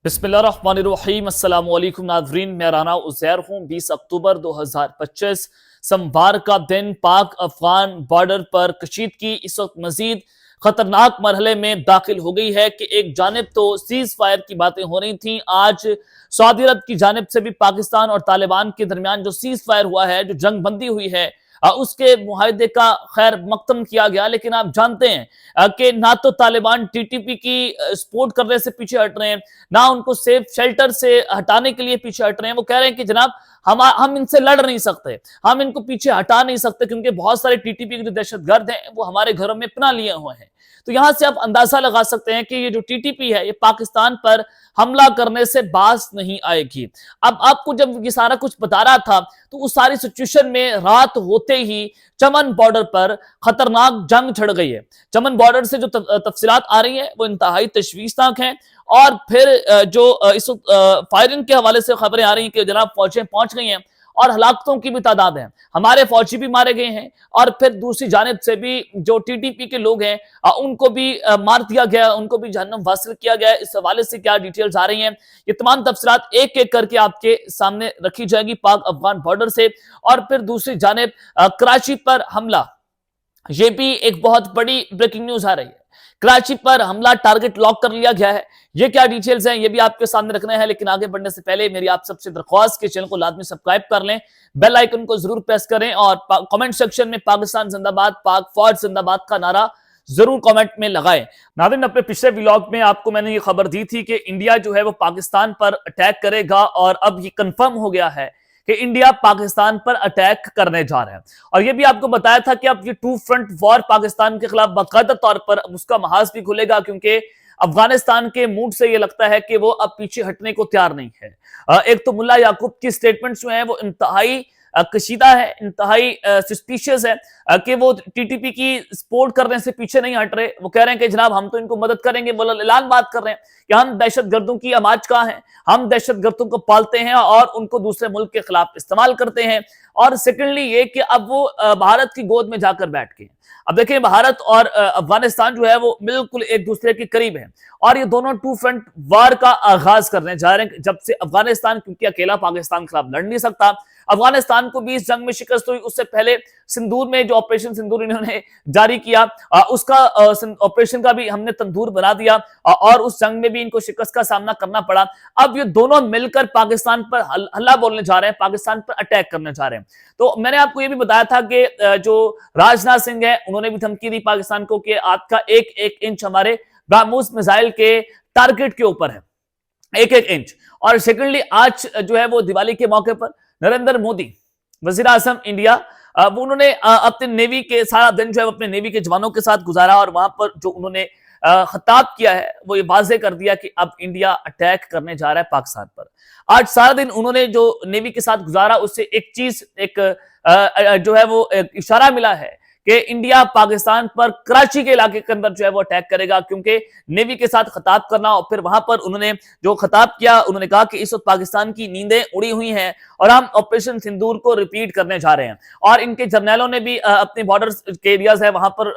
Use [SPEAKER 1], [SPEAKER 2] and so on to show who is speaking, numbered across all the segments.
[SPEAKER 1] बिस्मिल्लाहिर्रहमानिर्रहीम अस्सलाम वालेकुम नाज़रीन, मैं राना उज़ैर हूँ। 20 अक्टूबर 2025 सोमवार का दिन पाक अफगान बॉर्डर पर कशीदगी इस वक्त मजीद खतरनाक मरहले में दाखिल हो गई है कि एक जानिब तो सीज फायर की बातें हो रही थी। आज सऊदी अरब की जानिब से भी पाकिस्तान और तालिबान के दरमियान जो सीज फायर हुआ है, जो जंग बंदी हुई है, उसके मुआहदे का खैर मकतम किया गया। लेकिन आप जानते हैं कि ना तो तालिबान टीटीपी की सपोर्ट करने से पीछे हट रहे हैं, ना उनको सेफ शेल्टर से हटाने के लिए पीछे हट रहे हैं। वो कह रहे हैं कि जनाब हम इनसे लड़ नहीं सकते, हम इनको पीछे हटा नहीं सकते, क्योंकि बहुत सारे टीटीपी के जो दहशतगर्द हैं वो हमारे घरों में पनाह लिए हुए हैं। तो यहां से आप अंदाजा लगा सकते हैं कि ये जो टीटीपी है ये पाकिस्तान पर हमला करने से बाज नहीं आएगी। अब आपको जब ये सारा कुछ बता रहा था तो उस सारी सिचुएशन में रात होते ही चमन बॉर्डर पर खतरनाक जंग छिड़ गई है। चमन बॉर्डर से जो तफसीलात आ रही है वो इंतहाई तशवीशनाक हैं। और फिर जो इस फायरिंग के हवाले से खबरें आ रही हैं कि जनाब फौजें पहुंच गई हैं और हलाकतों की भी तादाद है, हमारे फौजी भी मारे गए हैं और फिर दूसरी जानिब से भी जो टीटीपी के लोग हैं उनको भी मार दिया गया, उनको भी जहन्नम वासिल किया गया। इस हवाले से क्या डिटेल्स आ रही हैं, ये तमाम तफसीलात एक एक करके आपके सामने रखी जाएगी पाक अफगान बॉर्डर से। और फिर दूसरी जानिब कराची पर हमला, ये भी एक बहुत बड़ी ब्रेकिंग न्यूज आ रही है। कराची पर हमला टारगेट लॉक कर लिया गया है। ये क्या डिटेल्स हैं ये भी आपके सामने रखने हैं, लेकिन आगे बढ़ने से पहले मेरी आप सबसे दरख्वास्त कि चैनल को लाजमी सब्सक्राइब कर लें, बेल आइकन को जरूर प्रेस करें और कमेंट सेक्शन में पाकिस्तान जिंदाबाद, पाक फौज जिंदाबाद का नारा जरूर कमेंट में लगाएं। नाज़रीन, अपने पिछले व्लॉग में आपको मैंने ये खबर दी थी कि इंडिया जो है वो पाकिस्तान पर अटैक करेगा और अब ये कंफर्म हो गया है कि इंडिया पाकिस्तान पर अटैक करने जा रहा है। और यह भी आपको बताया था कि अब ये टू फ्रंट वॉर पाकिस्तान के खिलाफ बाकायदा तौर पर उसका महाज भी खुलेगा, क्योंकि अफगानिस्तान के मूड से यह लगता है कि वो अब पीछे हटने को तैयार नहीं है। एक तो मुल्ला याकूब की स्टेटमेंट्स जो है वो इंतहाई कशीदा है, इंतहाई सस्पिशियस है कि वो टीटीपी की सपोर्ट करने से पीछे नहीं हट रहे। वो कह रहे हैं कि जनाब हम तो इनको मदद करेंगे, वो ऐलान बात कर रहे हैं कि हम दहशतगर्दों की आमाज का हैं, हम दहशतगर्दों को पालते हैं और उनको दूसरे मुल्क के खिलाफ इस्तेमाल करते हैं। और सेकेंडली ये कि अब वो भारत की गोद में जाकर बैठ के, अब देखिए भारत और अफगानिस्तान जो है वो बिल्कुल एक दूसरे के करीब है और ये दोनों टू फ्रंट वार का आगाज करने जा रहे हैं। जब से अफगानिस्तान, क्योंकि अकेला पाकिस्तान के खिलाफ लड़ नहीं सकता, अफगानिस्तान को भी इस जंग में शिकस्त हुई। उससे पहले सिंदूर में जो ऑपरेशन सिंदूर इन्होंने जारी किया, उसका ऑपरेशन का भी हमने तंदूर बना दिया और उस जंग में भी इनको शिकस्त का सामना करना पड़ा। अब ये दोनों मिलकर पाकिस्तान पर हल्ला बोलने जा रहे हैं, पाकिस्तान पर अटैक करने जा रहे हैं। तो मैंने आपको ये भी बताया था कि जो राजनाथ सिंह है उन्होंने भी धमकी दी पाकिस्तान को कि आपका एक एक इंच हमारे ब्रह्मोस मिसाइल के टारगेट के ऊपर है, एक एक इंच। और सेकेंडली आज जो है वो दिवाली के मौके पर नरेंद्र मोदी वजीर आजम इंडिया, वो उन्होंने अपने नेवी के सारा दिन जो है अपने नेवी के जवानों के साथ गुजारा और वहां पर जो उन्होंने खिताब किया है वो ये वाजे कर दिया कि अब इंडिया अटैक करने जा रहा है पाकिस्तान पर। आज सारा दिन उन्होंने जो नेवी के साथ गुजारा उससे एक चीज, एक जो है वो एक इशारा मिला है कि इंडिया पाकिस्तान पर कराची के इलाके के अंदर जो है वो अटैक करेगा, क्योंकि नेवी के साथ खिताब करना। और फिर वहां पर उन्होंने जो खिताब किया, उन्होंने कहा कि इस वक्त पाकिस्तान की नींदें उड़ी हुई हैं और हम ऑपरेशन सिंदूर को रिपीट करने जा रहे हैं। और इनके जर्नैलों ने भी अपने बॉर्डर के एरियाज है वहां पर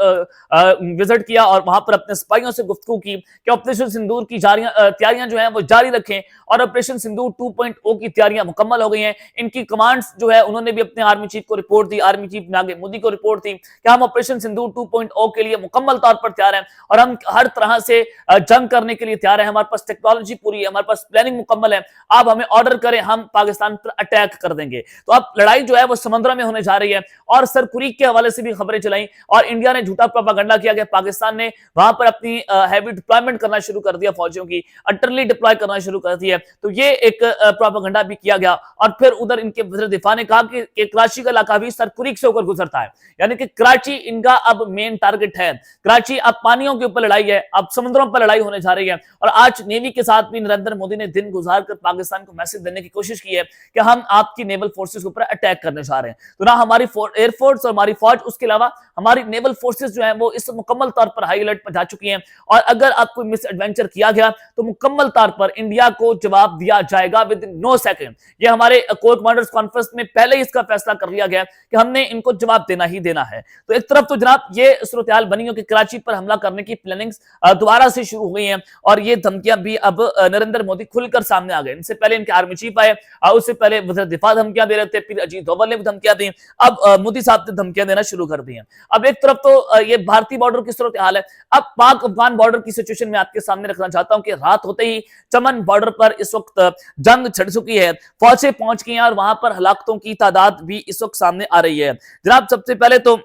[SPEAKER 1] विजिट किया और वहां पर अपने सिपाहियों से गुफ्तगू की कि ऑपरेशन सिंदूर की तैयारियां जो है वो जारी रखें और ऑपरेशन सिंदूर 2.0 की तैयारियां मुकम्मल हो गई हैं। इनकी कमांड्स जो है उन्होंने भी अपने आर्मी चीफ को रिपोर्ट दी, आर्मी चीफ नागे मोदी को रिपोर्ट दी कि हम ऑपरेशन सिंदूर 2.0 के लिए मुकम्मल तौर पर तैयार हैं और हम हर तरह से जंग करने के लिए तैयार हैं। हमारे पास टेक्नोलॉजी पूरी है, हमारे पास प्लानिंग मुकम्मल है, आप हमें ऑर्डर करें, हम पाकिस्तान पर अटैक कर देंगे। तो अब लड़ाई जो है वो समंदर में होने जा रही है। और सर कुरीक के हवाले से भी खबरें चलाई और इंडिया ने झूठा प्रोपेगेंडा किया कि पाकिस्तान ने वहां पर अपनी हैवी डिप्लॉयमेंट करना शुरू कर दिया, फौजियों की अटरली डिप्लॉय करना शुरू कर दिया। तो ये एक प्रोपेगेंडा भी किया गया। और फिर उधर इनके वज़ीर दिफा ने कहा कि कराची का इलाका भी सर कुरीक से होकर गुजरता है, यानी कि कराची इनका अब मेन टारगेट है। कराची अब पानियों के ऊपर लड़ाई है, अब समुद्रों पर लड़ाई होने जा रही है। और आज नेवी के साथ भी नरेंद्र मोदी ने दिन गुजार कर पाकिस्तान को मैसेज देने की कोशिश की है कि हम आपकी नेवल फोर्सेस के ऊपर अटैक करने जा रहे हैं। तो ना हमारी एयरफोर्स और हमारी फौज, उसके अलावा हमारी नेवल फोर्सेस जो है वो इस मुकम्मल तौर पर हाई अलर्ट पर जा चुकी हैं। और अगर आपको मिस एडवेंचर किया गया तो मुकम्मल तौर पर इंडिया को जवाब दिया जाएगा विद इन नो सेकंड। ये हमारे कोर कमांडर्स कॉन्फ्रेंस में पहले ही इसका फैसला कर लिया गया कि हमने इनको जवाब देना ही देना है। तो एक तरफ तो जनाब ये सूरत हाल बनी हो कि कराची पर हमला करने की प्लानिंग दोबारा से शुरू हो गई है और ये धमकियां भी अब नरेंद्र मोदी खुलकर सामने आ गए। इनसे पहले इनके आर्मी चीफ आए, उससे पहले वज़ीर दिफा धमकियां दे रहे थे, फिर अजीत डोभाल ने भी धमकियां दी, अब मोदी साहब ने धमकियां देना शुरू कर दी हैं। अब एक तरफ तो ये भारतीय बॉर्डर की सूरत हाल है, अब पाक अफगान बॉर्डर की सिचुएशन में आपके सामने रखना चाहता हूं कि रात होते ही चमन बॉर्डर पर इस वक्त जंग छिड़ चुकी है, फौजें पहुंच गई हैं और वहां पर हलाकतों की तादाद भी इस वक्त सामने आ रही है। जनाब सबसे पहले तो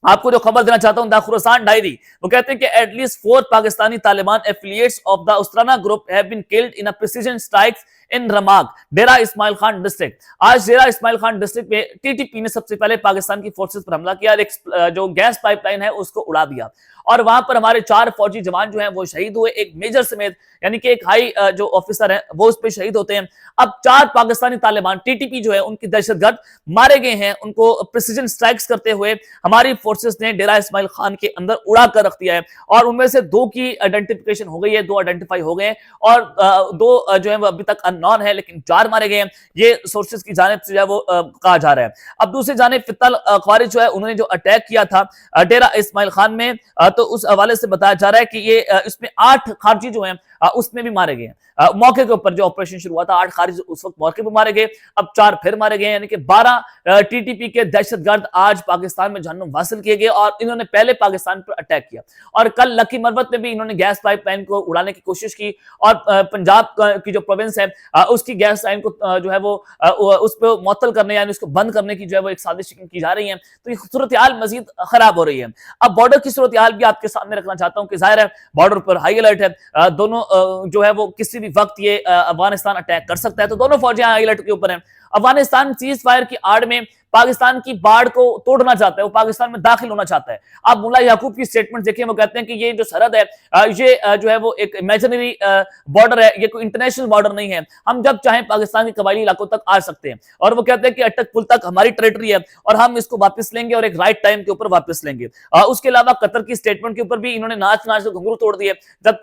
[SPEAKER 1] आपको जो खबर देना चाहता हूं, द खुरासान डायरी, वो कहते हैं कि at least 4 Pakistani Taliban affiliates of the Ustana group have been killed in a precision strikes in Ramak, Dera Ismail Khan district. आज डेरा इस्माइल खान डिस्ट्रिक्ट में टीटीपी ने सबसे पहले पाकिस्तान की फोर्सेस पर हमला किया, एक जो गैस पाइपलाइन है उसको उड़ा दिया और वहां पर हमारे 4 फौजी जवान जो हैं वो शहीद हुए, एक मेजर समेत, यानी कि एक हाई जो ऑफिसर है वो उस पर शहीद होते हैं। अब 4 पाकिस्तानी तालिबान टीटीपी जो है उनकी दहशतगर्द मारे गए हैं, उनको प्रिसीजन स्ट्राइक्स करते हुए हमारी फोर्सेस ने डेरा इस्माइल खान के अंदर उड़ा कर रख दिया है और उनमें से 2 की आइडेंटिफिकेशन हो गई है, 2 आइडेंटिफाई हो गए और 2 जो है वो अभी तक अननोन है, लेकिन 4 मारे गए हैं, ये सोर्सेज की जानिब से जो है वो कहा जा रहा है। अब दूसरी जानिब फितल ख्वारिज जो है उन्होंने जो अटैक किया था डेरा इस्माइल खान में, तो उस हवाले से बताया जा रहा है कि ये इसमें 8 खारजी जो हैं उसमें भी मारे गए हैं। मौके के ऊपर जो ऑपरेशन शुरू हुआ था 8 खारिज उस वक्त मौके पर मारे गए, अब 4 फिर मारे गए, यानी कि 12 टीटीपी के दहशतगर्द आज पाकिस्तान में जहन्नुम हासिल किए गए और इन्होंने पहले पाकिस्तान पर अटैक किया और कल लकी मरवत में भी इन्होंने गैस पाइपलाइन को उड़ाने की कोशिश की और पंजाब की जो प्रोविंस है उसकी गैस लाइन को जो है वो उस पर मुअत्तल करने यानी उसको बंद करने की जो है वो एक साजिश की जा रही है। तो ये सूरत हाल मजीद खराब हो रही है। अब बॉर्डर की सूरत हाल भी आपके सामने रखना चाहता हूं कि जाहिर है बॉर्डर पर हाई अलर्ट है, दोनों जो है वो किसी भी वक्त ये अफगानिस्तान अटैक कर सकता है, तो दोनों फौजें हाई अलर्ट के ऊपर हैं। अफगानिस्तान सीज फायर की आड़ में पाकिस्तान की बाढ़ को तोड़ना चाहता है, वो पाकिस्तान में दाखिल होना चाहता है। आप मुल्ला याकूब की स्टेटमेंट देखिए, वो कहते हैं कि ये जो सरहद है ये जो है वो एक इमेजिनरी बॉर्डर है, ये कोई इंटरनेशनल बॉर्डर नहीं है, हम जब चाहें पाकिस्तान के कबायली इलाकों तक आ सकते हैं और वो कहते हैं कि अटक पुल तक हमारी टेरिटरी है और हम इसको वापस लेंगे और एक राइट टाइम के ऊपर वापस लेंगे। उसके अलावा कतर की स्टेटमेंट के ऊपर भी इन्होंने नाच नाच के घुंघरू तोड़ दिए जब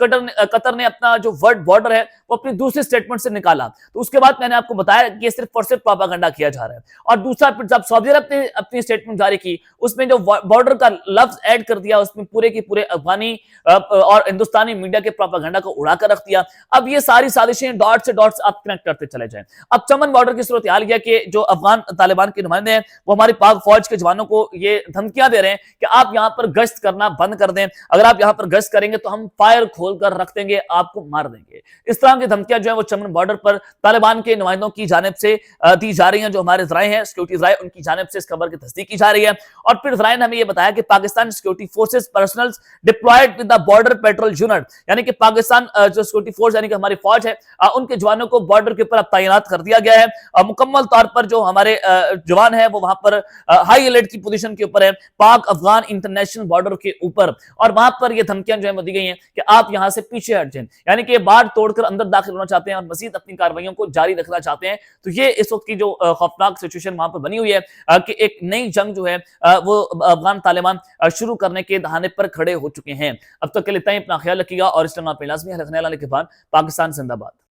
[SPEAKER 1] कतर ने अपना जो वर्ल्ड बॉर्डर है वो अपनी दूसरी स्टेटमेंट से निकाला, तो उसके बाद मैंने आपको बताया कि ये सिर्फ और सिर्फ प्रोपेगेंडा किया जा रहा है। और दूसरा फिर जब सऊदी अरब ने अपनी स्टेटमेंट जारी की उसमें जो बॉर्डर का लफ्ज ऐड कर दिया, उसमें पूरे की पूरे अफगानी और हिंदुस्तानी मीडिया के प्रोपेगेंडा को उड़ाकर रख दिया। अब ये सारी साजिशें डॉट से डॉट्स आप कनेक्ट करते चले जाएं। अब चमन बॉर्डर की सूरत हाल यह कि जो अफगान तालिबान के नुमाइंदे हैं वो हमारी पाक फौज के जवानों को ये धमकियां दे रहे हैं कि आप यहां पर गश्त करना बंद कर दें, अगर आप यहां पर गश्त करेंगे तो हम फायर खोलकर रख देंगे, आपको मार देंगे। इस तरह की धमकियां जो है वो चमन बॉर्डर पर तालिबान के नुमाइंदों की जानिब से दी जा रही हैं। जो हमारे जराए हैं सिक्योरिटी जराए उनकी जानिब से इस खबर की तस्दीक की जा रही है और फिर जराए ने हमें यह बताया कि Pakistan security forces personnel deployed with the border patrol unit, यानी कि पाकिस्तान जो सिक्योरिटी फोर्स यानी कि हमारी फौज है उनके जवानों को बॉर्डर के ऊपर अब तैनात कर दिया गया है। मुकम्मल तौर पर जो हमारे जवान है वो वहां पर हाई अलर्ट की पोजीशन के ऊपर है पाक अफगान इंटरनेशनल बॉर्डर के ऊपर, और वहां पर ये धमकियां जो है दी गई हैं कि आप यहां से पीछे हट जाएं, यानी कि बाढ़ तोड़कर अंदर दाखिल होना चाहते हैं और मजीद अपनी कार्रवाइयों को जारी रखना चाहते हैं। तो ये इस वक्त की जो खौफनाक सिचुएशन वहां पर बनी हुई है कि एक नई जंग जो है वो अफगान तालिबान शुरू करने के दहाने पर खड़े हो चुके हैं। अब तक के लिए इतना ही, अपना ख्याल रखिएगा और इस टाइम आप लाजमी रखने वाले के बाद पाकिस्तान जिंदाबाद।